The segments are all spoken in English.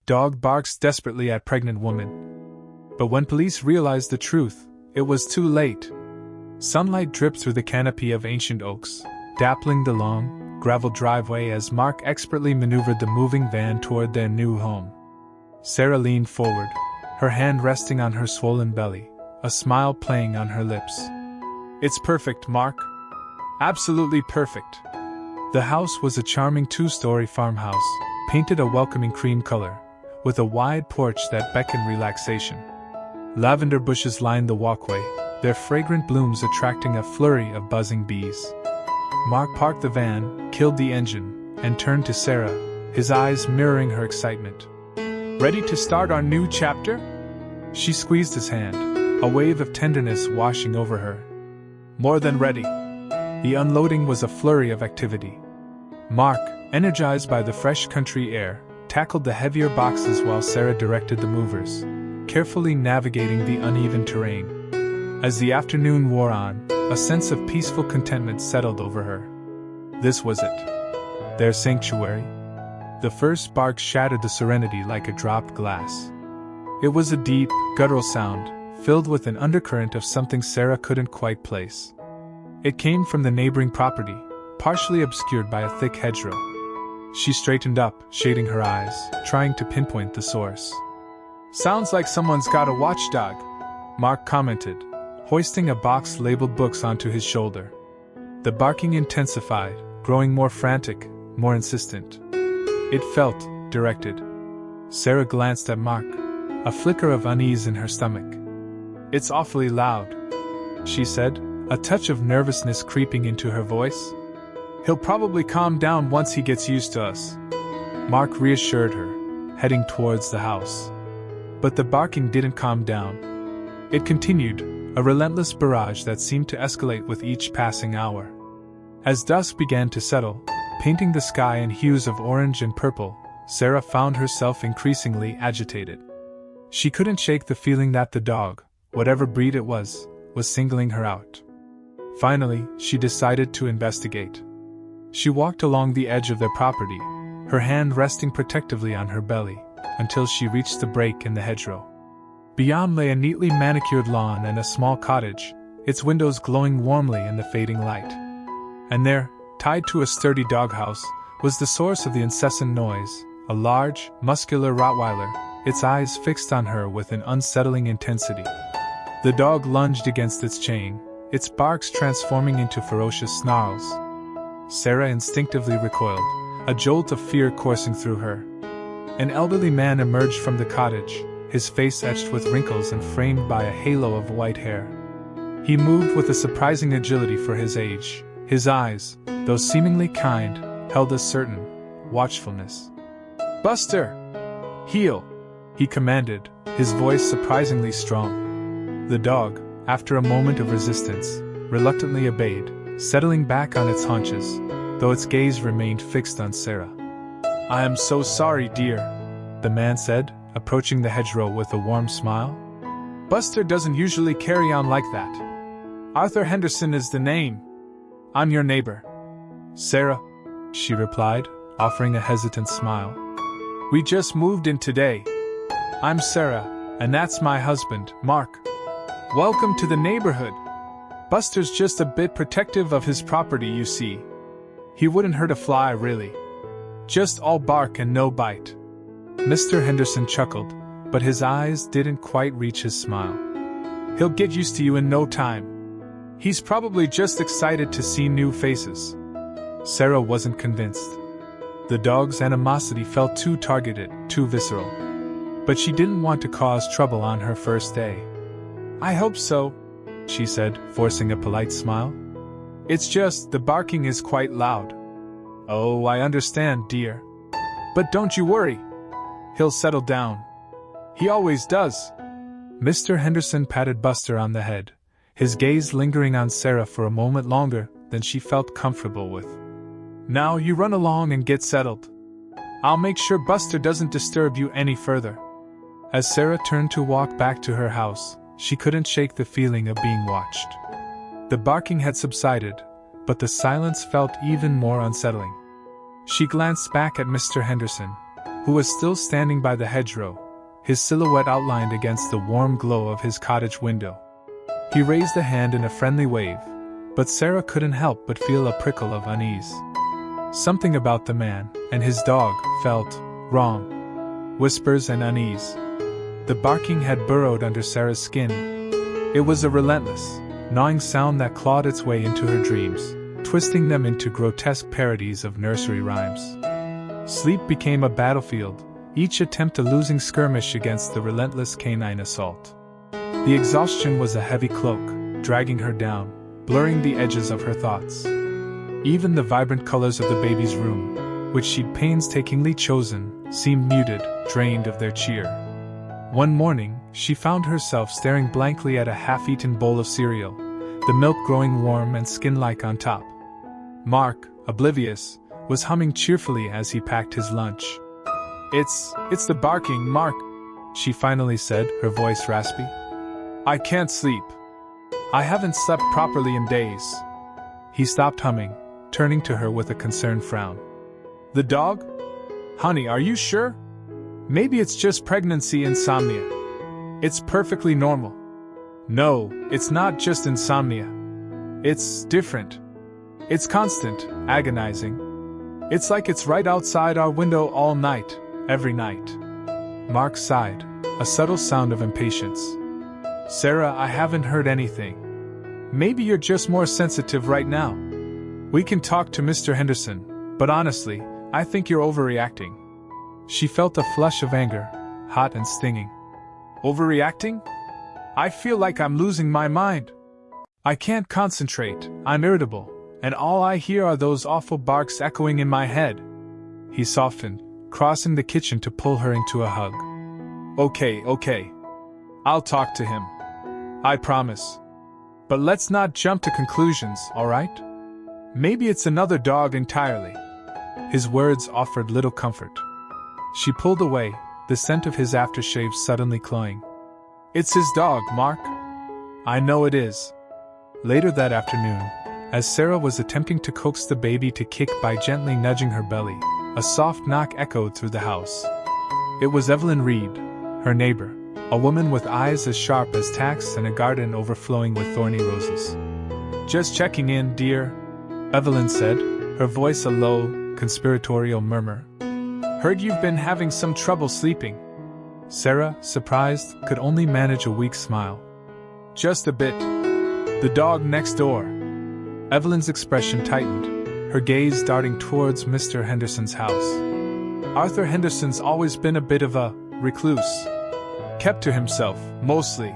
Dog barks desperately at pregnant woman. But when police realized the truth, it was too late. Sunlight dripped through the canopy of ancient oaks, dappling the long, gravel driveway as Mark expertly maneuvered the moving van toward their new home. Sarah leaned forward, her hand resting on her swollen belly, a smile playing on her lips. "It's perfect, Mark. Absolutely perfect." The house was a charming two-story farmhouse, painted a welcoming cream color, with a wide porch that beckoned relaxation. Lavender bushes lined the walkway, their fragrant blooms attracting a flurry of buzzing bees. Mark parked the van, killed the engine, and turned to Sarah, his eyes mirroring her excitement. "Ready to start our new chapter?" She squeezed his hand, a wave of tenderness washing over her. "More than ready." The unloading was a flurry of activity. Mark, energized by the fresh country air, tackled the heavier boxes while Sarah directed the movers, carefully navigating the uneven terrain. As the afternoon wore on, a sense of peaceful contentment settled over her. This was it. Their sanctuary. The first bark shattered the serenity like a dropped glass. It was a deep, guttural sound, filled with an undercurrent of something Sarah couldn't quite place. It came from the neighboring property, partially obscured by a thick hedgerow. She straightened up, shading her eyes, trying to pinpoint the source. "Sounds like someone's got a watchdog," Mark commented, hoisting a box labeled books onto his shoulder. The barking intensified, growing more frantic, more insistent. It felt directed. Sarah glanced at Mark, a flicker of unease in her stomach. "It's awfully loud," she said, a touch of nervousness creeping into her voice. "He'll probably calm down once he gets used to us," Mark reassured her, heading towards the house. But the barking didn't calm down. It continued, a relentless barrage that seemed to escalate with each passing hour. As dusk began to settle, painting the sky in hues of orange and purple, Sarah found herself increasingly agitated. She couldn't shake the feeling that the dog, whatever breed it was singling her out. Finally, she decided to investigate. She walked along the edge of their property, her hand resting protectively on her belly, until she reached the break in the hedgerow. Beyond lay a neatly manicured lawn and a small cottage, its windows glowing warmly in the fading light. And there, tied to a sturdy doghouse, was the source of the incessant noise, a large, muscular Rottweiler, its eyes fixed on her with an unsettling intensity. The dog lunged against its chain, its barks transforming into ferocious snarls. Sarah instinctively recoiled, a jolt of fear coursing through her. An elderly man emerged from the cottage, his face etched with wrinkles and framed by a halo of white hair. He moved with a surprising agility for his age. His eyes, though seemingly kind, held a certain watchfulness. "Buster! Heel!" he commanded, his voice surprisingly strong. The dog, after a moment of resistance, reluctantly obeyed, settling back on its haunches, though its gaze remained fixed on Sarah. "I am so sorry, dear," the man said, approaching the hedgerow with a warm smile. "Buster doesn't usually carry on like that. Arthur Henderson is the name. I'm your neighbor." "Sarah," she replied, offering a hesitant smile. "We just moved in today. I'm Sarah, and that's my husband, Mark. Welcome to the neighborhood. Buster's just a bit protective of his property, you see. He wouldn't hurt a fly, really. Just all bark and no bite." Mr. Henderson chuckled, but his eyes didn't quite reach his smile. "He'll get used to you in no time. He's probably just excited to see new faces." Sarah wasn't convinced. The dog's animosity felt too targeted, too visceral. But she didn't want to cause trouble on her first day. "I hope so," she said, forcing a polite smile. "It's just, the barking is quite loud." "Oh, I understand, dear. But don't you worry. He'll settle down. He always does." Mr. Henderson patted Buster on the head, his gaze lingering on Sarah for a moment longer than she felt comfortable with. "Now you run along and get settled. I'll make sure Buster doesn't disturb you any further." As Sarah turned to walk back to her house, she couldn't shake the feeling of being watched. The barking had subsided, but the silence felt even more unsettling. She glanced back at Mr. Henderson, who was still standing by the hedgerow, his silhouette outlined against the warm glow of his cottage window. He raised a hand in a friendly wave, but Sarah couldn't help but feel a prickle of unease. Something about the man and his dog felt wrong. Whispers and unease. The barking had burrowed under Sarah's skin. It was a relentless, gnawing sound that clawed its way into her dreams, twisting them into grotesque parodies of nursery rhymes. Sleep became a battlefield, each attempt a losing skirmish against the relentless canine assault. The exhaustion was a heavy cloak, dragging her down, blurring the edges of her thoughts. Even the vibrant colors of the baby's room, which she'd painstakingly chosen, seemed muted, drained of their cheer. One morning, she found herself staring blankly at a half-eaten bowl of cereal, the milk growing warm and skin-like on top. Mark, oblivious, was humming cheerfully as he packed his lunch. It's the barking, Mark," she finally said, her voice raspy. "I can't sleep. I haven't slept properly in days." He stopped humming, turning to her with a concerned frown. "The dog? Honey, are you sure? Maybe it's just pregnancy insomnia. It's perfectly normal." "No, it's not just insomnia. It's different. It's constant, agonizing. It's like it's right outside our window all night, every night." Mark sighed, a subtle sound of impatience. "Sarah, I haven't heard anything. Maybe you're just more sensitive right now. We can talk to Mr. Henderson, but honestly, I think you're overreacting." She felt a flush of anger, hot and stinging. "Overreacting? I feel like I'm losing my mind. I can't concentrate, I'm irritable, and all I hear are those awful barks echoing in my head." He softened, crossing the kitchen to pull her into a hug. Okay. I'll talk to him. I promise. But let's not jump to conclusions, alright? Maybe it's another dog entirely." His words offered little comfort. She pulled away, the scent of his aftershave suddenly cloying. "It's his dog, Mark." "I know it is." Later that afternoon, as Sarah was attempting to coax the baby to kick by gently nudging her belly, a soft knock echoed through the house. It was Evelyn Reed, her neighbor, a woman with eyes as sharp as tacks and a garden overflowing with thorny roses. "Just checking in, dear," Evelyn said, her voice a low, conspiratorial murmur. "Heard you've been having some trouble sleeping." Sarah, surprised, could only manage a weak smile. "Just a bit. The dog next door." Evelyn's expression tightened, her gaze darting towards Mr. Henderson's house. Arthur Henderson's always been a bit of a recluse. Kept to himself, mostly.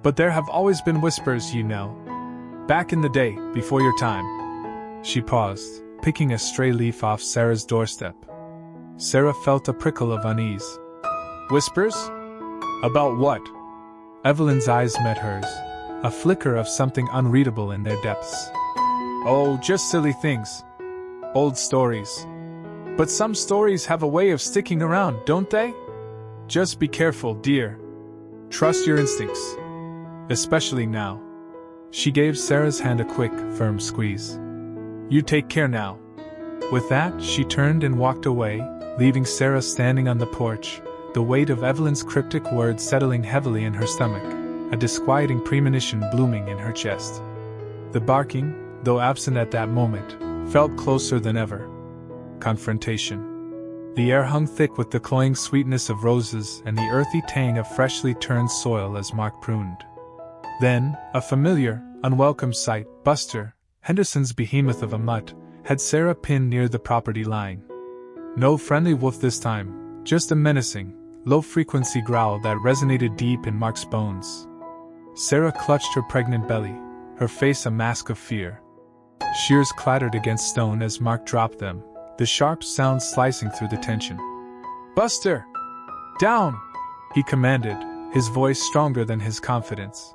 But there have always been whispers, you know. Back in the day, before your time. She paused, picking a stray leaf off Sarah's doorstep. Sarah felt a prickle of unease. "Whispers? About what?" Evelyn's eyes met hers, a flicker of something unreadable in their depths. "Oh, just silly things. Old stories. But some stories have a way of sticking around, don't they? Just be careful, dear. Trust your instincts. Especially now." She gave Sarah's hand a quick, firm squeeze. "You take care now." With that, she turned and walked away, leaving Sarah standing on the porch, the weight of Evelyn's cryptic words settling heavily in her stomach, a disquieting premonition blooming in her chest. The barking, though absent at that moment, felt closer than ever. Confrontation. The air hung thick with the cloying sweetness of roses and the earthy tang of freshly turned soil as Mark pruned. Then, a familiar, unwelcome sight, Buster, Henderson's behemoth of a mutt, had Sarah pinned near the property line. No friendly wolf this time, just a menacing, low-frequency growl that resonated deep in Mark's bones. Sarah clutched her pregnant belly, her face a mask of fear. Shears clattered against stone as Mark dropped them, the sharp sound slicing through the tension. "Buster! Down!" he commanded, his voice stronger than his confidence.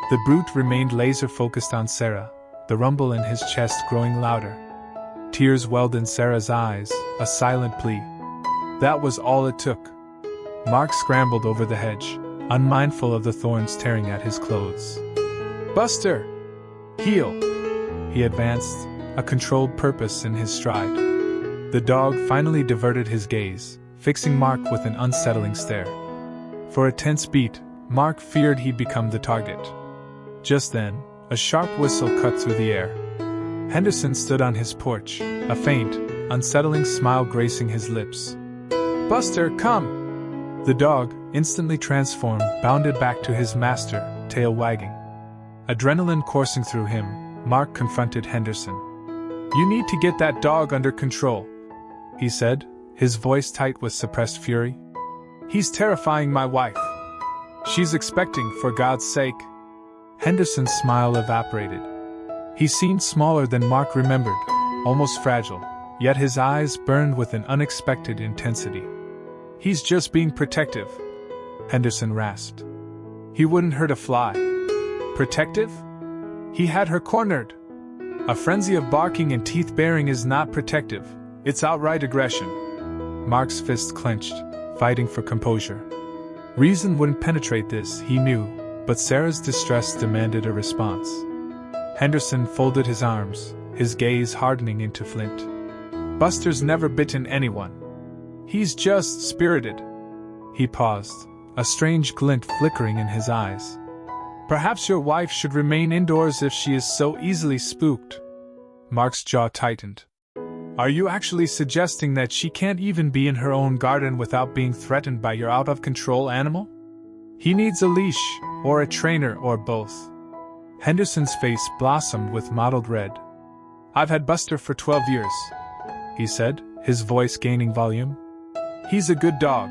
The brute remained laser-focused on Sarah, the rumble in his chest growing louder. Tears welled in Sarah's eyes, a silent plea. That was all it took. Mark scrambled over the hedge, unmindful of the thorns tearing at his clothes. "Buster! Heel!" He advanced, a controlled purpose in his stride. The dog finally diverted his gaze, fixing Mark with an unsettling stare. For a tense beat, Mark feared he'd become the target. Just then, a sharp whistle cut through the air. Henderson stood on his porch, a faint, unsettling smile gracing his lips. "Buster, come!" The dog, instantly transformed, bounded back to his master, tail wagging. Adrenaline coursing through him, Mark confronted Henderson. "You need to get that dog under control," he said, his voice tight with suppressed fury. "He's terrifying my wife. She's expecting, for God's sake." Henderson's smile evaporated. He seemed smaller than Mark remembered, almost fragile, yet his eyes burned with an unexpected intensity. "He's just being protective," Henderson rasped. "He wouldn't hurt a fly." Protective? He had her cornered. A frenzy of barking and teeth-baring is not protective, it's outright aggression. Mark's fist clenched, fighting for composure. Reason wouldn't penetrate this, he knew, but Sarah's distress demanded a response. Henderson folded his arms, his gaze hardening into flint. "Buster's never bitten anyone. He's just spirited." He paused, a strange glint flickering in his eyes. "Perhaps your wife should remain indoors if she is so easily spooked." Mark's jaw tightened. "Are you actually suggesting that she can't even be in her own garden without being threatened by your out-of-control animal? He needs a leash, or a trainer, or both." Henderson's face blossomed with mottled red. "I've had Buster for 12 years, he said, his voice gaining volume. "He's a good dog.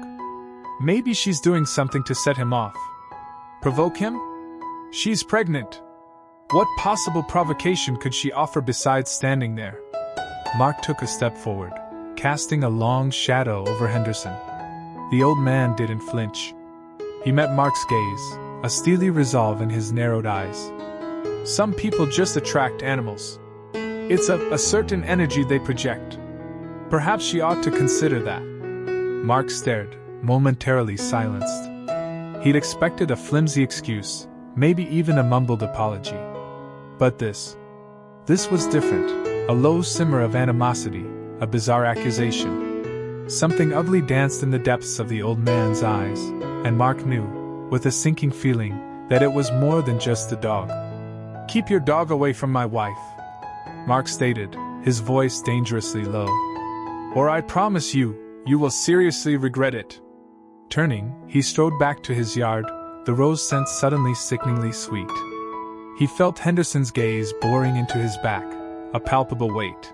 Maybe she's doing something to set him off. Provoke him? She's pregnant. What possible provocation could she offer besides standing there?" Mark took a step forward, casting a long shadow over Henderson. The old man didn't flinch. He met Mark's gaze, a steely resolve in his narrowed eyes. "Some people just attract animals. It's a certain energy they project. Perhaps she ought to consider that." Mark stared, momentarily silenced. He'd expected a flimsy excuse, maybe even a mumbled apology. But this was different, a low simmer of animosity, a bizarre accusation. Something ugly danced in the depths of the old man's eyes, and Mark knew, with a sinking feeling, that it was more than just the dog. "Keep your dog away from my wife," Mark stated, his voice dangerously low. "Or I promise you, you will seriously regret it." Turning, he strode back to his yard, the rose scent suddenly sickeningly sweet. He felt Henderson's gaze boring into his back, a palpable weight.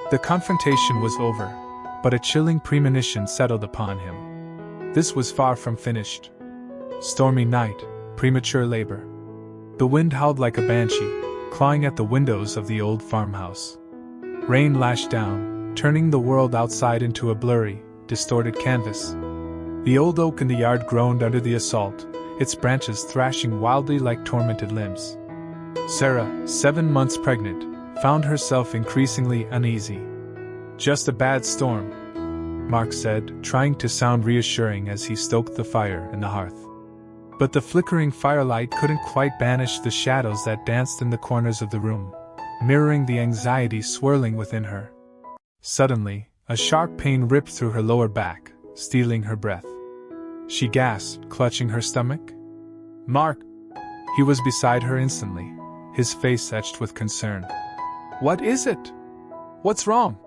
The confrontation was over, but a chilling premonition settled upon him. This was far from finished. Stormy night, premature labor. The wind howled like a banshee, clawing at the windows of the old farmhouse. Rain lashed down, turning the world outside into a blurry, distorted canvas. The old oak in the yard groaned under the assault, its branches thrashing wildly like tormented limbs. Sarah, 7 months pregnant, found herself increasingly uneasy. "Just a bad storm," Mark said, trying to sound reassuring as he stoked the fire in the hearth. But the flickering firelight couldn't quite banish the shadows that danced in the corners of the room, mirroring the anxiety swirling within her. Suddenly, a sharp pain ripped through her lower back, stealing her breath. She gasped, clutching her stomach. "Mark!" He was beside her instantly, his face etched with concern. "What is it? What's wrong?"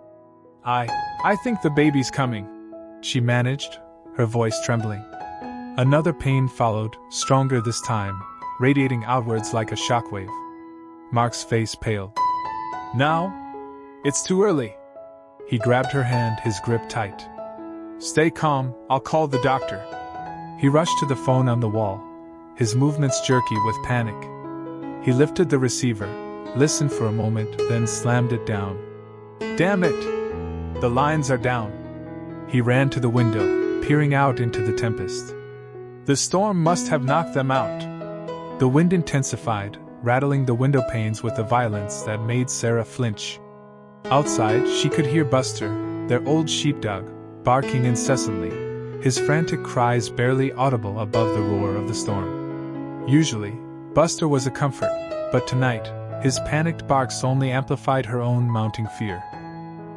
I think the baby's coming," she managed, her voice trembling. Another pain followed, stronger this time, radiating outwards like a shockwave. Mark's face paled. "Now? It's too early." He grabbed her hand, his grip tight. "Stay calm, I'll call the doctor." He rushed to the phone on the wall, his movements jerky with panic. He lifted the receiver, listened for a moment, then slammed it down. "Damn it! The lines are down." He ran to the window, peering out into the tempest. The storm must have knocked them out. The wind intensified, rattling the window panes with a violence that made Sarah flinch. Outside, she could hear Buster, their old sheepdog, barking incessantly, his frantic cries barely audible above the roar of the storm. Usually, Buster was a comfort, but tonight, his panicked barks only amplified her own mounting fear.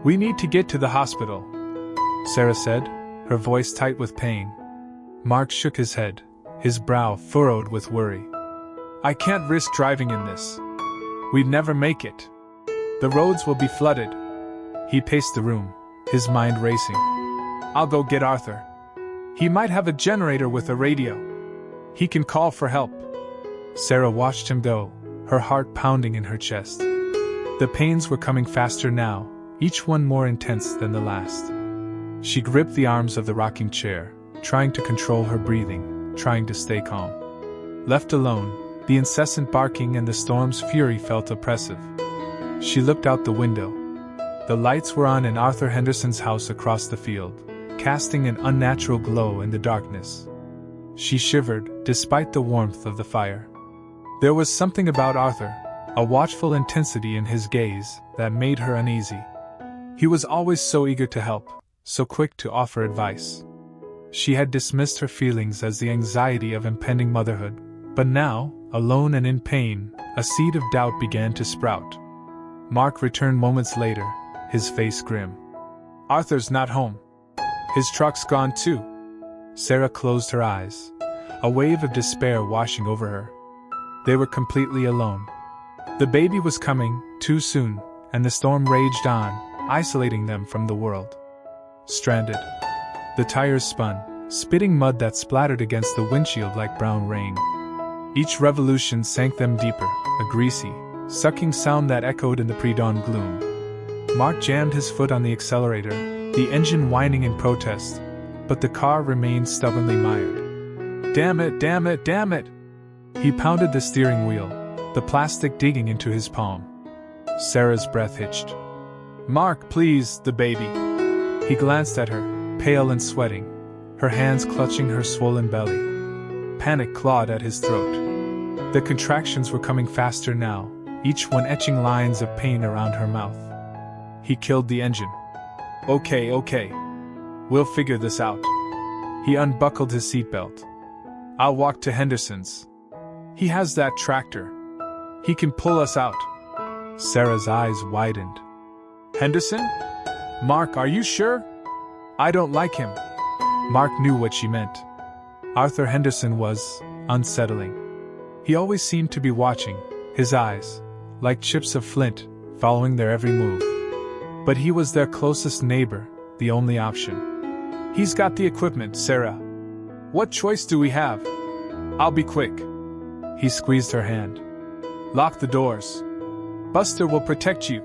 "We need to get to the hospital," Sarah said, her voice tight with pain. Mark shook his head, his brow furrowed with worry. I can't risk driving in this. We'd never make it. The roads will be flooded. He paced the room, his mind racing. I'll go get Arthur. He might have a generator with a radio. He can call for help. Sarah watched him go, her heart pounding in her chest. The pains were coming faster now, each one more intense than the last. She gripped the arms of the rocking chair, trying to control her breathing, trying to stay calm. Left alone, the incessant barking and the storm's fury felt oppressive. She looked out the window. The lights were on in Arthur Henderson's house across the field, casting an unnatural glow in the darkness. She shivered, despite the warmth of the fire. There was something about Arthur, a watchful intensity in his gaze, that made her uneasy. He was always so eager to help, so quick to offer advice. She had dismissed her feelings as the anxiety of impending motherhood, but now, alone and in pain, a seed of doubt began to sprout. Mark returned moments later, his face grim. Arthur's not home. His truck's gone too. Sarah closed her eyes, a wave of despair washing over her. They were completely alone. The baby was coming, too soon, and the storm raged on, isolating them from the world. Stranded. The tires spun, spitting mud that splattered against the windshield like brown rain. Each revolution sank them deeper, a greasy, sucking sound that echoed in the pre-dawn gloom. Mark jammed his foot on the accelerator, the engine whining in protest, but the car remained stubbornly mired. Damn it, damn it, damn it! He pounded the steering wheel, the plastic digging into his palm. Sarah's breath hitched. Mark, please, the baby. He glanced at her, pale and sweating, her hands clutching her swollen belly. Panic clawed at his throat. The contractions were coming faster now, each one etching lines of pain around her mouth. He killed the engine. Okay. We'll figure this out. He unbuckled his seatbelt. I'll walk to Henderson's. He has that tractor. He can pull us out. Sarah's eyes widened. Henderson? Mark, are you sure? I don't like him. Mark knew what she meant. Arthur Henderson was unsettling. He always seemed to be watching, his eyes, like chips of flint, following their every move. But he was their closest neighbor, the only option. He's got the equipment, Sarah. What choice do we have? I'll be quick. He squeezed her hand. Lock the doors. Buster will protect you.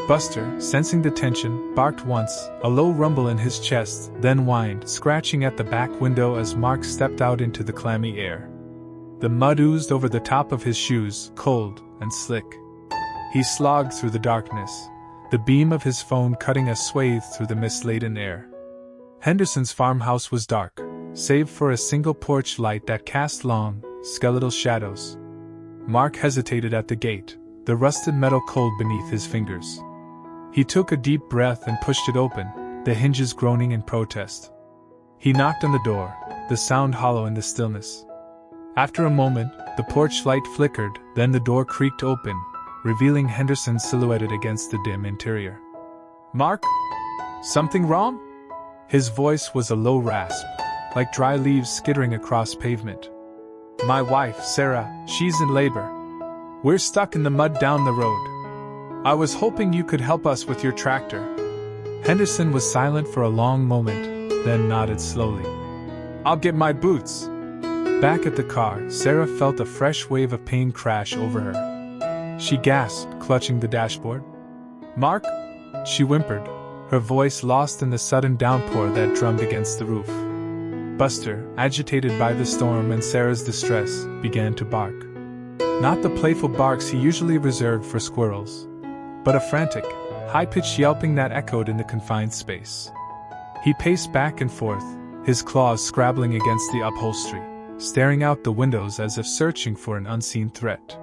Buster, sensing the tension, barked once, a low rumble in his chest, then whined, scratching at the back window as Mark stepped out into the clammy air. The mud oozed over the top of his shoes, cold and slick. He slogged through the darkness, the beam of his phone cutting a swathe through the mist-laden air. Henderson's farmhouse was dark, save for a single porch light that cast long, skeletal shadows. Mark hesitated at the gate, the rusted metal cold beneath his fingers. He took a deep breath and pushed it open, the hinges groaning in protest. He knocked on the door, the sound hollow in the stillness. After a moment, the porch light flickered, then the door creaked open, revealing Henderson silhouetted against the dim interior. Mark? Something wrong? His voice was a low rasp, like dry leaves skittering across pavement. My wife, Sarah, she's in labor. We're stuck in the mud down the road. I was hoping you could help us with your tractor. Henderson was silent for a long moment, then nodded slowly. I'll get my boots. Back at the car, Sarah felt a fresh wave of pain crash over her. She gasped, clutching the dashboard. Mark? She whimpered, her voice lost in the sudden downpour that drummed against the roof. Buster, agitated by the storm and Sarah's distress, began to bark. Not the playful barks he usually reserved for squirrels, but a frantic, high-pitched yelping that echoed in the confined space. He paced back and forth, his claws scrabbling against the upholstery, staring out the windows as if searching for an unseen threat.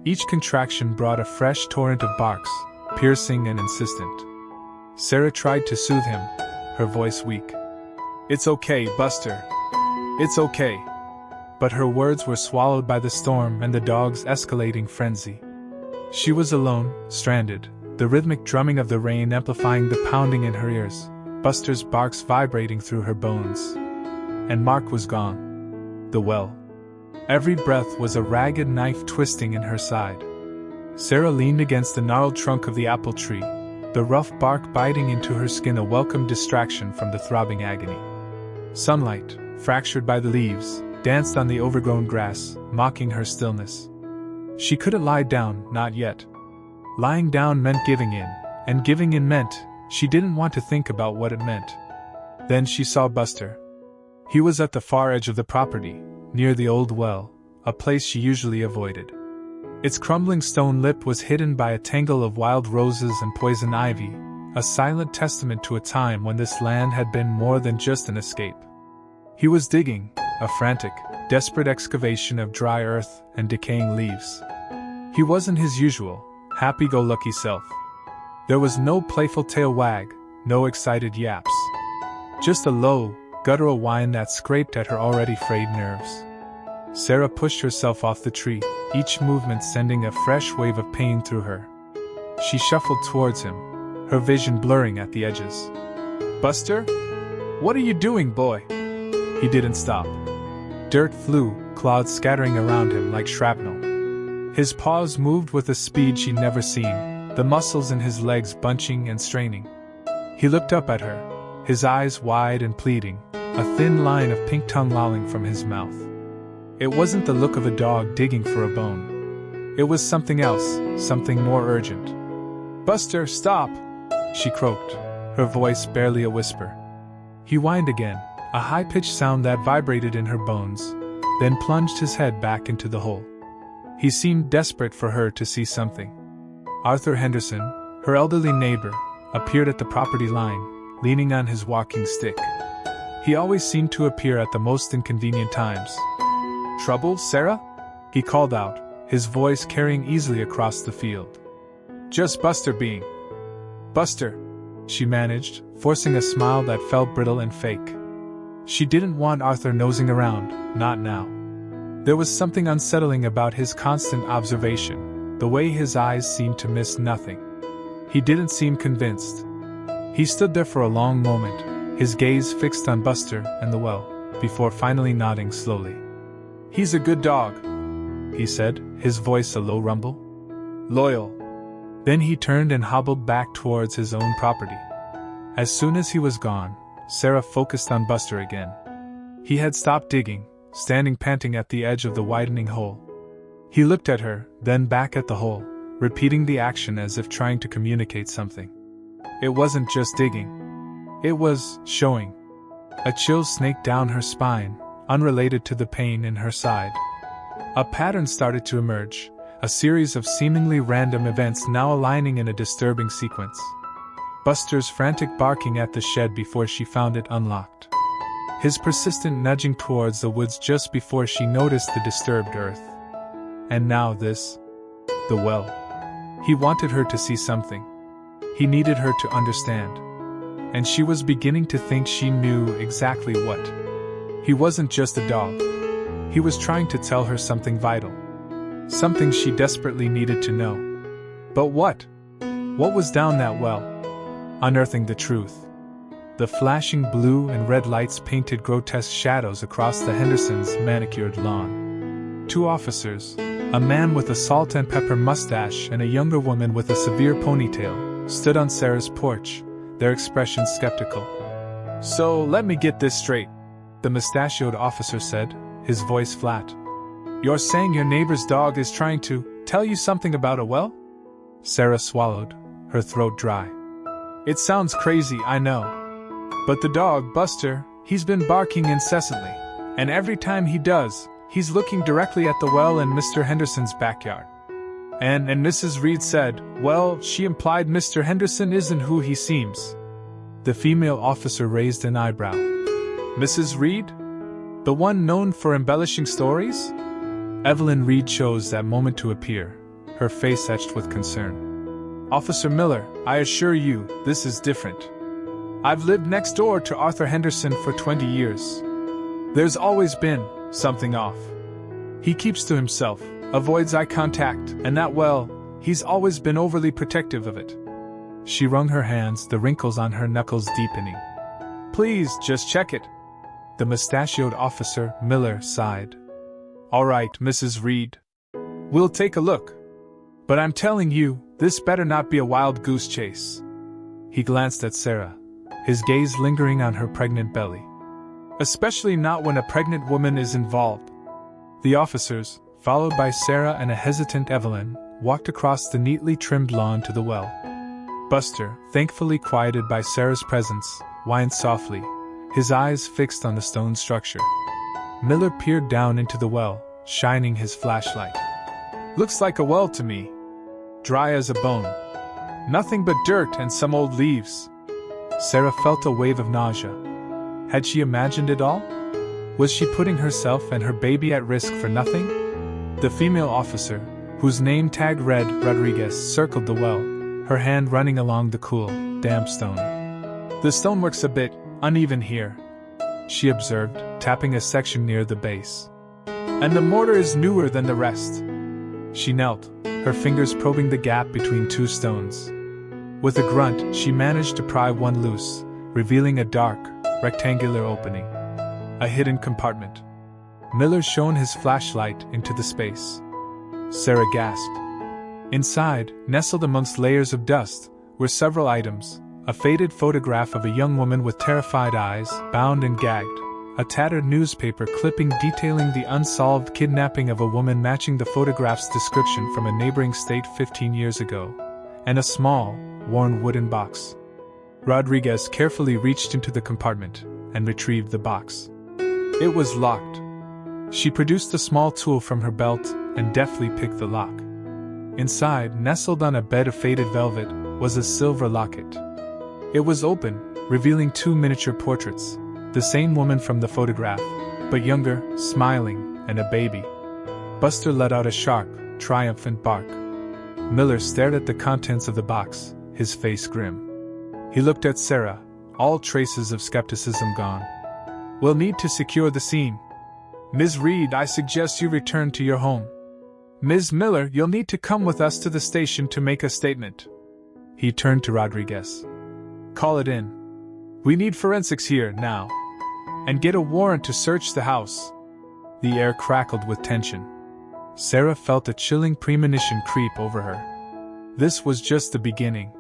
Each contraction brought a fresh torrent of barks, piercing and insistent. Sarah tried to soothe him, her voice weak. It's okay, Buster. It's okay. But her words were swallowed by the storm and the dog's escalating frenzy. She was alone, stranded, the rhythmic drumming of the rain amplifying the pounding in her ears, Buster's barks vibrating through her bones. And Mark was gone. The well. Every breath was a ragged knife twisting in her side. Sarah leaned against the gnarled trunk of the apple tree, the rough bark biting into her skin, a welcome distraction from the throbbing agony. Sunlight, fractured by the leaves, danced on the overgrown grass, mocking her stillness. She couldn't lie down, not yet. Lying down meant giving in, and giving in meant she didn't want to think about what it meant. Then she saw Buster. He was at the far edge of the property, near the old well, a place she usually avoided. Its crumbling stone lip was hidden by a tangle of wild roses and poison ivy, a silent testament to a time when this land had been more than just an escape. He was digging, a frantic, desperate excavation of dry earth and decaying leaves. He wasn't his usual, happy-go-lucky self. There was no playful tail wag, no excited yaps. Just a low, guttural whine that scraped at her already frayed nerves. Sarah pushed herself off the tree, each movement sending a fresh wave of pain through her. She shuffled towards him, her vision blurring at the edges. "Buster? What are you doing, boy?" He didn't stop. Dirt flew, clouds scattering around him like shrapnel. His paws moved with a speed she'd never seen, the muscles in his legs bunching and straining. He looked up at her, his eyes wide and pleading, a thin line of pink tongue lolling from his mouth. It wasn't the look of a dog digging for a bone. It was something else, something more urgent. "Buster, stop!" she croaked, her voice barely a whisper. He whined again, a high-pitched sound that vibrated in her bones, then plunged his head back into the hole. He seemed desperate for her to see something. Arthur Henderson, her elderly neighbor, appeared at the property line, leaning on his walking stick. He always seemed to appear at the most inconvenient times. "Trouble, Sarah?" he called out, his voice carrying easily across the field. "Just Buster being." "Buster," she managed, forcing a smile that felt brittle and fake. She didn't want Arthur nosing around, not now. There was something unsettling about his constant observation, the way his eyes seemed to miss nothing. He didn't seem convinced. He stood there for a long moment, his gaze fixed on Buster and the well, before finally nodding slowly. "He's a good dog," he said, his voice a low rumble. "Loyal." Then he turned and hobbled back towards his own property. As soon as he was gone, Sarah focused on Buster again. He had stopped digging, standing panting at the edge of the widening hole. He looked at her, then back at the hole, repeating the action as if trying to communicate something. It wasn't just digging. It was showing. A chill snaked down her spine, unrelated to the pain in her side. A pattern started to emerge, a series of seemingly random events now aligning in a disturbing sequence. Buster's frantic barking at the shed before she found it unlocked. His persistent nudging towards the woods just before she noticed the disturbed earth. And now this. The well. He wanted her to see something. He needed her to understand. And she was beginning to think she knew exactly what. He wasn't just a dog. He was trying to tell her something vital. Something she desperately needed to know. But what? What was down that well? Unearthing the truth. The flashing blue and red lights painted grotesque shadows across the Hendersons' manicured lawn. Two officers, a man with a salt and pepper mustache and a younger woman with a severe ponytail, stood on Sarah's porch, their expressions skeptical. "So let me get this straight," the mustachioed officer said, his voice flat. "You're saying your neighbor's dog is trying to tell you something about a well?" Sarah swallowed, her throat dry. "It sounds crazy, I know. But the dog, Buster, he's been barking incessantly, and every time he does, he's looking directly at the well in Mr. Henderson's backyard. And Mrs. Reed said, well, she implied Mr. Henderson isn't who he seems." The female officer raised an eyebrow. "Mrs. Reed? The one known for embellishing stories?" Evelyn Reed chose that moment to appear, her face etched with concern. "Officer Miller, I assure you, this is different. I've lived next door to Arthur Henderson for 20 years. There's always been something off. He keeps to himself, avoids eye contact, and that well, he's always been overly protective of it." She wrung her hands, the wrinkles on her knuckles deepening. Please, just check it. The mustachioed officer, Miller, sighed. All right, Mrs. Reed. We'll take a look. But I'm telling you, this better not be a wild goose chase. He glanced at Sarah, his gaze lingering on her pregnant belly. Especially not when a pregnant woman is involved. The officers, followed by Sarah and a hesitant Evelyn, walked across the neatly trimmed lawn to the well. Buster, thankfully quieted by Sarah's presence, whined softly, his eyes fixed on the stone structure. Miller peered down into the well, shining his flashlight. Looks like a well to me. Dry as a bone. Nothing but dirt and some old leaves. Sarah felt a wave of nausea. Had she imagined it all? Was she putting herself and her baby at risk for nothing? The female officer, whose name tag read Rodriguez, circled the well, her hand running along the cool, damp stone. The stonework's a bit uneven here, she observed, tapping a section near the base. And the mortar is newer than the rest. She knelt, her fingers probing the gap between two stones. With a grunt, she managed to pry one loose, revealing a dark, rectangular opening. A hidden compartment. Miller shone his flashlight into the space. Sarah gasped. Inside, nestled amongst layers of dust, were several items: a faded photograph of a young woman with terrified eyes, bound and gagged, a tattered newspaper clipping detailing the unsolved kidnapping of a woman matching the photograph's description from a neighboring state 15 years ago, and a small, worn wooden box. Rodriguez carefully reached into the compartment and retrieved the box. It was locked. She produced a small tool from her belt and deftly picked the lock. Inside, nestled on a bed of faded velvet, was a silver locket. It was open, revealing two miniature portraits, the same woman from the photograph, but younger, smiling, and a baby. Buster let out a sharp, triumphant bark. Miller stared at the contents of the box, his face grim. He looked at Sarah, all traces of skepticism gone. We'll need to secure the scene. Ms. Reed, I suggest you return to your home. Ms. Miller, you'll need to come with us to the station to make a statement. He turned to Rodriguez. Call it in. We need forensics here, now. And get a warrant to search the house. The air crackled with tension. Sarah felt a chilling premonition creep over her. This was just the beginning.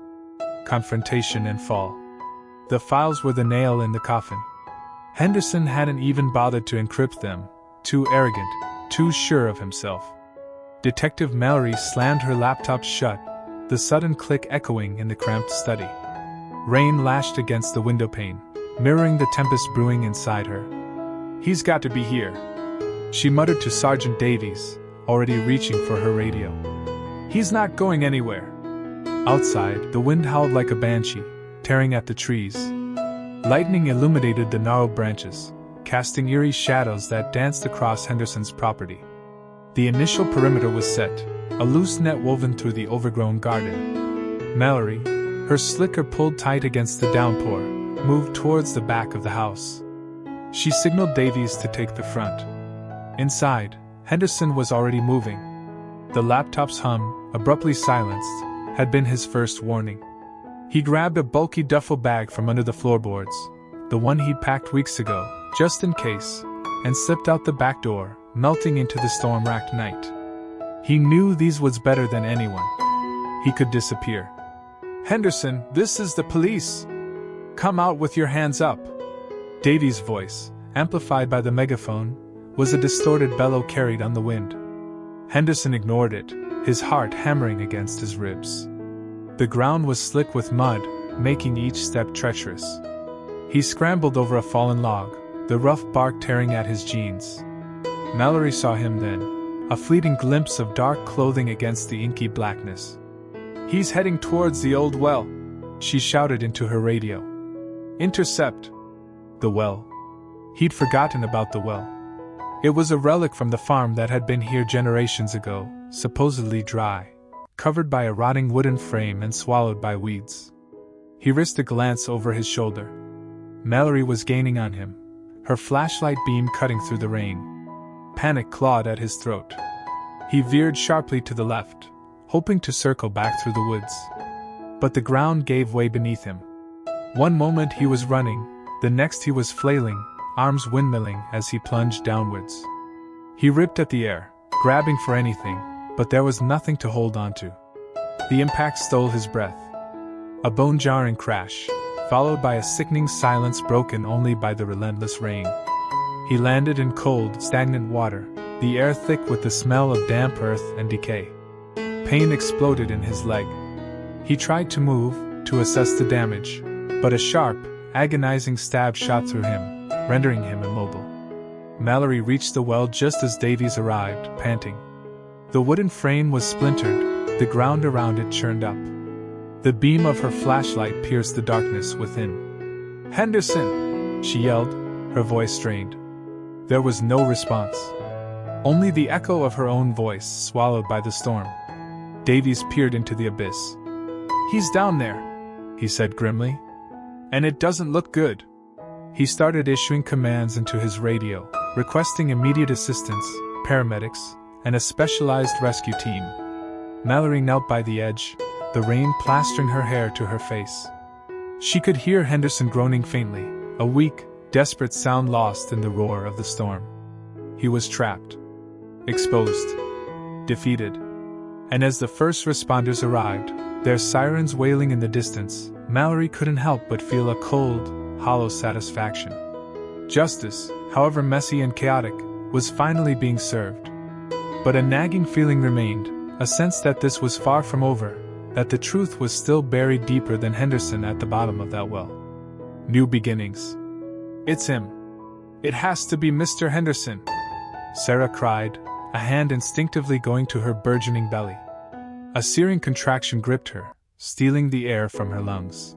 Confrontation and fall. The files were the nail in the coffin. Henderson hadn't even bothered to encrypt them, too arrogant, too sure of himself. Detective Mallory slammed her laptop shut, the sudden click echoing in the cramped study. Rain lashed against the windowpane, mirroring the tempest brewing inside her. He's got to be here, she muttered to Sergeant Davies, already reaching for her radio. He's not going anywhere. Outside, the wind howled like a banshee, tearing at the trees. Lightning illuminated the gnarled branches, casting eerie shadows that danced across Henderson's property. The initial perimeter was set, a loose net woven through the overgrown garden. Mallory, her slicker pulled tight against the downpour, moved towards the back of the house. She signaled Davies to take the front. Inside, Henderson was already moving. The laptop's hum, abruptly silenced, had been his first warning. He grabbed a bulky duffel bag from under the floorboards, the one he'd packed weeks ago, just in case, and slipped out the back door, melting into the storm-racked night. He knew these woods better than anyone. He could disappear. Henderson, this is the police. Come out with your hands up. Davies' voice, amplified by the megaphone, was a distorted bellow carried on the wind. Henderson ignored it, his heart hammering against his ribs. The ground was slick with mud, making each step treacherous. He scrambled over a fallen log, the rough bark tearing at his jeans. Mallory saw him then, a fleeting glimpse of dark clothing against the inky blackness. He's heading towards the old well, she shouted into her radio. Intercept. The well. He'd forgotten about the well. It was a relic from the farm that had been here generations ago, supposedly dry, covered by a rotting wooden frame and swallowed by weeds. He risked a glance over his shoulder. Mallory was gaining on him, her flashlight beam cutting through the rain. Panic clawed at his throat. He veered sharply to the left, hoping to circle back through the woods. But the ground gave way beneath him. One moment he was running, The next he was flailing, arms windmilling as he plunged downwards. He ripped at the air, grabbing for anything, but there was nothing to hold on to. The impact stole his breath. A bone-jarring crash, followed by a sickening silence broken only by the relentless rain. He landed in cold, stagnant water, the air thick with the smell of damp earth and decay. Pain exploded in his leg. He tried to move, to assess the damage, but a sharp, agonizing stab shot through him, rendering him immobile. Mallory reached the well just as Davies arrived, panting. The wooden frame was splintered, the ground around it churned up. The beam of her flashlight pierced the darkness within. "Henderson!" she yelled, her voice strained. There was no response. Only the echo of her own voice swallowed by the storm. Davies peered into the abyss. "He's down there," he said grimly. "And it doesn't look good." He started issuing commands into his radio, requesting immediate assistance, paramedics, and a specialized rescue team. Mallory knelt by the edge, the rain plastering her hair to her face. She could hear Henderson groaning faintly, a weak, desperate sound lost in the roar of the storm. He was trapped, exposed, defeated. And as the first responders arrived, their sirens wailing in the distance, Mallory couldn't help but feel a cold, hollow satisfaction. Justice, however messy and chaotic, was finally being served. But a nagging feeling remained, a sense that this was far from over, that the truth was still buried deeper than Henderson at the bottom of that well. New beginnings. "It's him. It has to be Mr. Henderson," Sarah cried, a hand instinctively going to her burgeoning belly. A searing contraction gripped her, stealing the air from her lungs.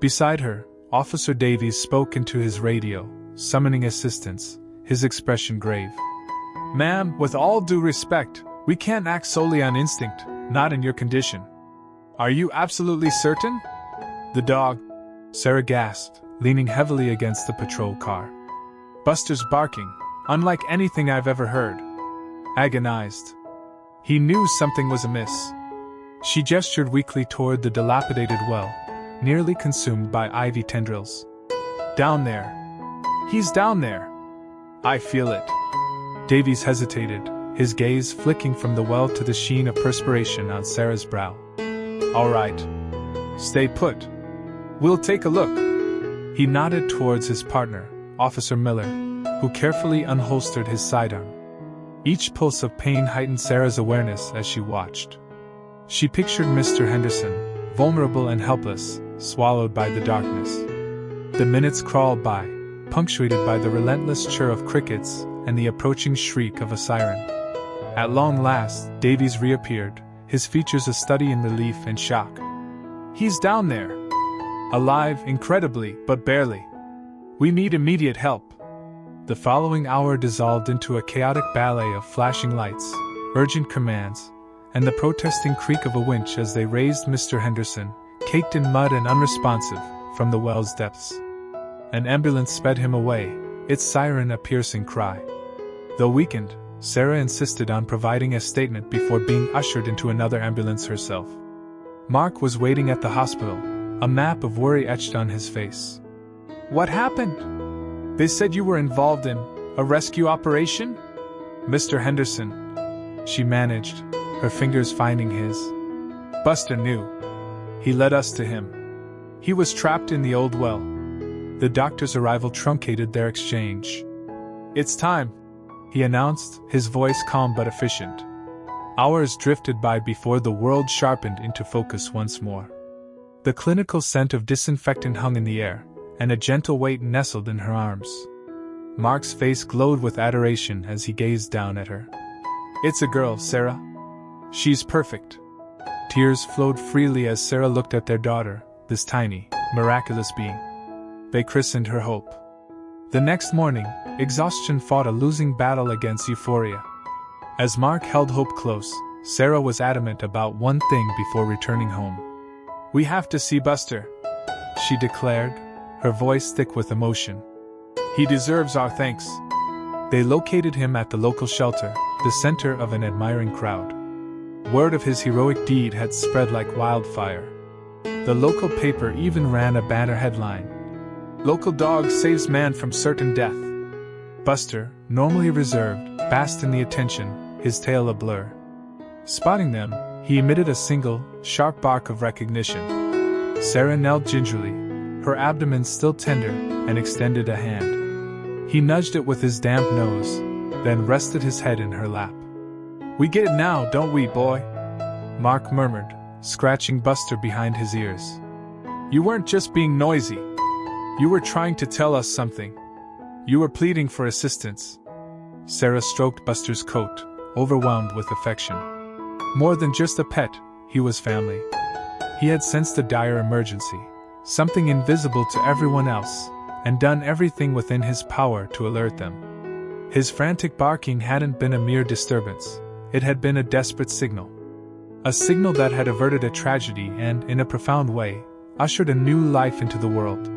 Beside her, Officer Davies spoke into his radio, summoning assistance, his expression grave. "Ma'am, with all due respect, we can't act solely on instinct, not in your condition." "Are you absolutely certain?" "The dog," Sarah gasped, leaning heavily against the patrol car. "Buster's barking, unlike anything I've ever heard." Agonized. He knew something was amiss. She gestured weakly toward the dilapidated well, nearly consumed by ivy tendrils. "Down there. He's down there. I feel it." Davies hesitated, his gaze flicking from the well to the sheen of perspiration on Sarah's brow. "All right. Stay put. We'll take a look." He nodded towards his partner, Officer Miller, who carefully unholstered his sidearm. Each pulse of pain heightened Sarah's awareness as she watched. She pictured Mr. Henderson, vulnerable and helpless, swallowed by the darkness. The minutes crawled by, punctuated by the relentless chirr of crickets and the approaching shriek of a siren. At long last, Davies reappeared, his features a study in relief and shock. "He's down there. Alive, incredibly, but barely. We need immediate help." The following hour dissolved into a chaotic ballet of flashing lights, urgent commands, and the protesting creak of a winch as they raised Mr. Henderson, caked in mud and unresponsive, from the well's depths. An ambulance sped him away, its siren a piercing cry. Though weakened, Sarah insisted on providing a statement before being ushered into another ambulance herself. Mark was waiting at the hospital, a map of worry etched on his face. "What happened? They said you were involved in a rescue operation?" "Mr. Henderson," she managed, her fingers finding his. "Buster knew. He led us to him. He was trapped in the old well." The doctor's arrival truncated their exchange. "It's time," he announced, his voice calm but efficient. Hours drifted by before the world sharpened into focus once more. The clinical scent of disinfectant hung in the air, and a gentle weight nestled in her arms. Mark's face glowed with adoration as he gazed down at her. "It's a girl, Sarah. She's perfect." Tears flowed freely as Sarah looked at their daughter, this tiny, miraculous being. They christened her Hope. The next morning, exhaustion fought a losing battle against euphoria. As Mark held Hope close, Sarah was adamant about one thing before returning home. "We have to see Buster," she declared, her voice thick with emotion. "He deserves our thanks." They located him at the local shelter, the center of an admiring crowd. Word of his heroic deed had spread like wildfire. The local paper even ran a banner headline, Local dog saves man from certain death. Buster, normally reserved, basked in the attention, his tail a blur. Spotting them, he emitted a single, sharp bark of recognition. Sarah knelt gingerly, her abdomen still tender, and extended a hand. He nudged it with his damp nose, then rested his head in her lap. "We get it now, don't we, boy?" Mark murmured, scratching Buster behind his ears. "You weren't just being noisy. You were trying to tell us something. You were pleading for assistance." Sarah stroked Buster's coat, overwhelmed with affection. More than just a pet, he was family. He had sensed a dire emergency, something invisible to everyone else, and done everything within his power to alert them. His frantic barking hadn't been a mere disturbance, it had been a desperate signal. A signal that had averted a tragedy and, in a profound way, ushered a new life into the world.